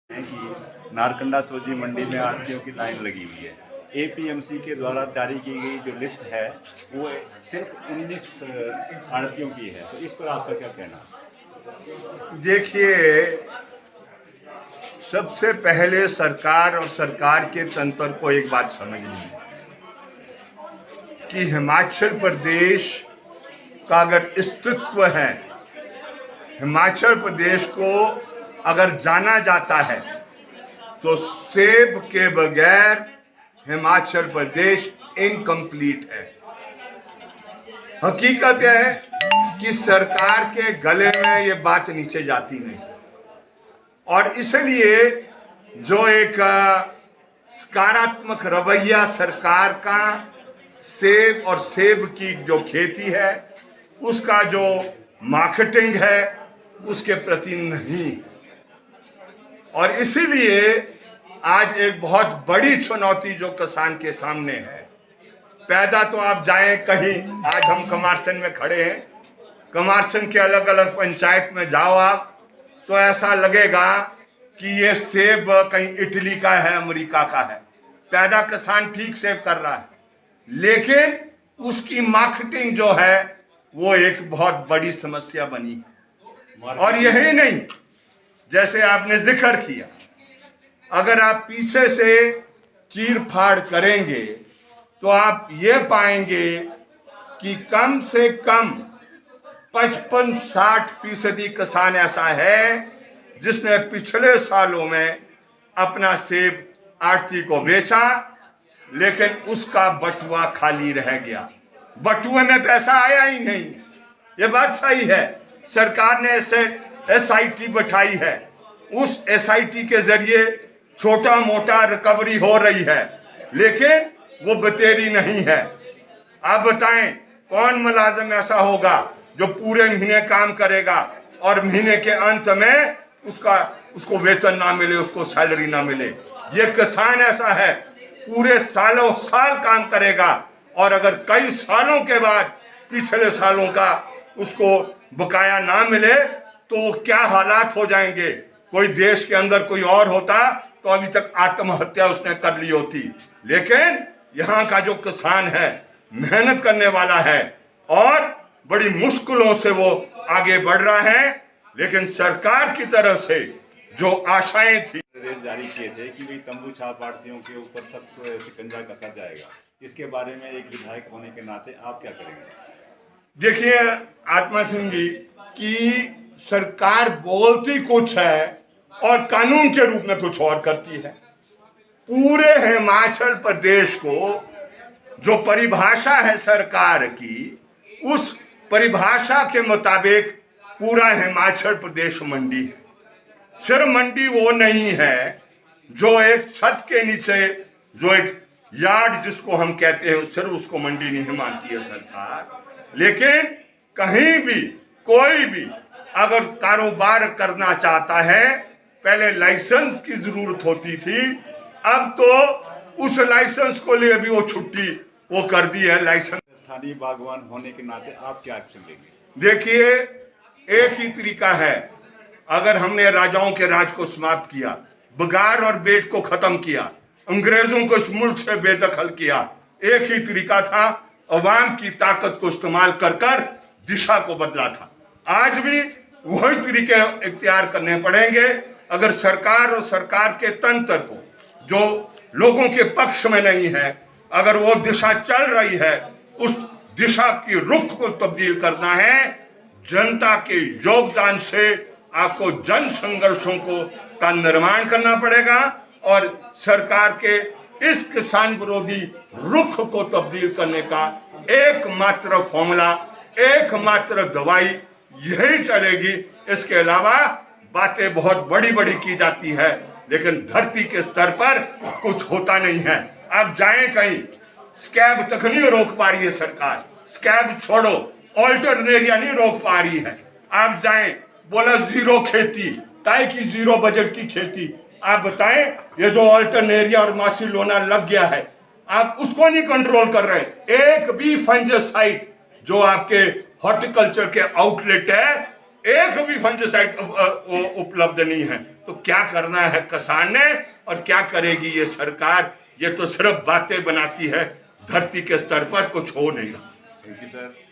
है कि नारकंडा सोजी मंडी में आड़तियों की लाइन लगी हुई है। एपीएमसी के द्वारा जारी की गई जो लिस्ट है वो सिर्फ 19 आड़तियों की है, तो इस पर आपका क्या कहना है? देखिए, सबसे पहले सरकार और सरकार के तंत्र को एक बात समझनी है कि हिमाचल प्रदेश का अगर अस्तित्व है, हिमाचल प्रदेश को अगर जाना जाता है तो सेब के बगैर हिमाचल प्रदेश इनकम्प्लीट है। हकीकत है कि सरकार के गले में ये बात नीचे जाती नहीं, और इसलिए जो एक सकारात्मक रवैया सरकार का सेब और सेब की जो खेती है उसका जो मार्केटिंग है उसके प्रति नहीं, और इसीलिए आज एक बहुत बड़ी चुनौती जो किसान के सामने है। पैदा तो आप जाएं कहीं, आज हम कमारसन में खड़े हैं, कमारसन के अलग अलग पंचायत में जाओ आप तो ऐसा लगेगा कि ये सेब कहीं इटली का है, अमेरिका का है। पैदा किसान ठीक सेब कर रहा है, लेकिन उसकी मार्केटिंग जो है वो एक बहुत बड़ी समस्या बनी है। और यही नहीं, जैसे आपने जिक्र किया, अगर आप पीछे से चीर फाड़ करेंगे तो आप ये पाएंगे कि कम से कम 55-60% किसान ऐसा है जिसने पिछले सालों में अपना सेब आड़ती को बेचा, लेकिन उसका बटुआ खाली रह गया, बटुए में पैसा आया ही नहीं। ये बात सही है, सरकार ने SIT बैठाई है, उस SIT के जरिए छोटा मोटा रिकवरी हो रही है, लेकिन वो बतेरी नहीं है। आप बताएं कौन मुलाजिम ऐसा होगा जो पूरे महीने काम करेगा और महीने के अंत में उसको वेतन ना मिले, उसको सैलरी ना मिले। ये किसान ऐसा है, पूरे सालों साल काम करेगा और अगर कई सालों के बाद पिछले सालों का उसको बकाया ना मिले तो वो क्या हालात हो जाएंगे। कोई देश के अंदर कोई और होता तो अभी तक आत्महत्या उसने कर ली होती, लेकिन यहाँ का जो किसान है मेहनत करने वाला है और बड़ी मुश्किलों से वो आगे बढ़ रहा है, लेकिन सरकार की तरफ से जो आशाएं थी जारी किए थे कि भाई तंबू छाप आड़तियों के ऊपर सख्त शिकंजा कसा जाएगा, इसके बारे में एक विधायक होने के नाते आप क्या करेंगे? देखिए आत्मा सिंह जी की सरकार बोलती कुछ है और कानून के रूप में कुछ और करती है। पूरे हिमाचल प्रदेश को जो परिभाषा है सरकार की, उस परिभाषा के मुताबिक पूरा हिमाचल प्रदेश मंडी है। सिर्फ मंडी वो नहीं है जो एक छत के नीचे जो एक यार्ड जिसको हम कहते हैं, सिर्फ उसको मंडी नहीं मानती है सरकार, लेकिन कहीं भी कोई भी अगर कारोबार करना चाहता है, पहले लाइसेंस की जरूरत होती थी, अब तो उस लाइसेंस को लिए भी वो छुट्टी वो कर दी है। लाइसेंस स्थानीय बागवान होने के नाते आप क्या एक्शन लेंगे? देखिए, एक ही तरीका है। अगर हमने राजाओं के राज को समाप्त किया, बगार और बेट को खत्म किया, अंग्रेजों को इस मुल्क से बेदखल किया, एक ही तरीका था, अवाम की ताकत को इस्तेमाल कर कर दिशा को बदला था। आज भी वही तरीके इख्तियार करने पड़ेंगे। अगर सरकार और सरकार के तंत्र को जो लोगों के पक्ष में नहीं है, अगर वो दिशा चल रही है, उस दिशा की रुख को तब्दील करना है, जनता के योगदान से आपको जन संघर्षों का निर्माण करना पड़ेगा और सरकार के इस किसान विरोधी रुख को तब्दील करने का एकमात्र फॉर्मूला, एकमात्र दवाई यही चलेगी। इसके अलावा बातें बहुत बड़ी बड़ी की जाती है, लेकिन धरती के स्तर पर कुछ होता नहीं है। आप जाएं कहीं, स्कैब तक नहीं रोक पा रही है सरकार, स्कैब छोड़ो, ऑल्टरनेरिया नहीं रोक पा रही है। आप जाएं, बोला जीरो खेती, ताई की जीरो बजट की खेती। आप बताएं, ये जो ऑल्टरनेरिया और मासिलोना लग गया है, आप उसको नहीं कंट्रोल कर रहे। एक भी फंजासाइड जो आपके हॉर्टिकल्चर के आउटलेट है, एक भी फंजासाइड उपलब्ध नहीं है। तो क्या करना है किसान ने और क्या करेगी ये सरकार? ये तो सिर्फ बातें बनाती है, धरती के स्तर पर कुछ हो नहीं रहा। Thank you sir.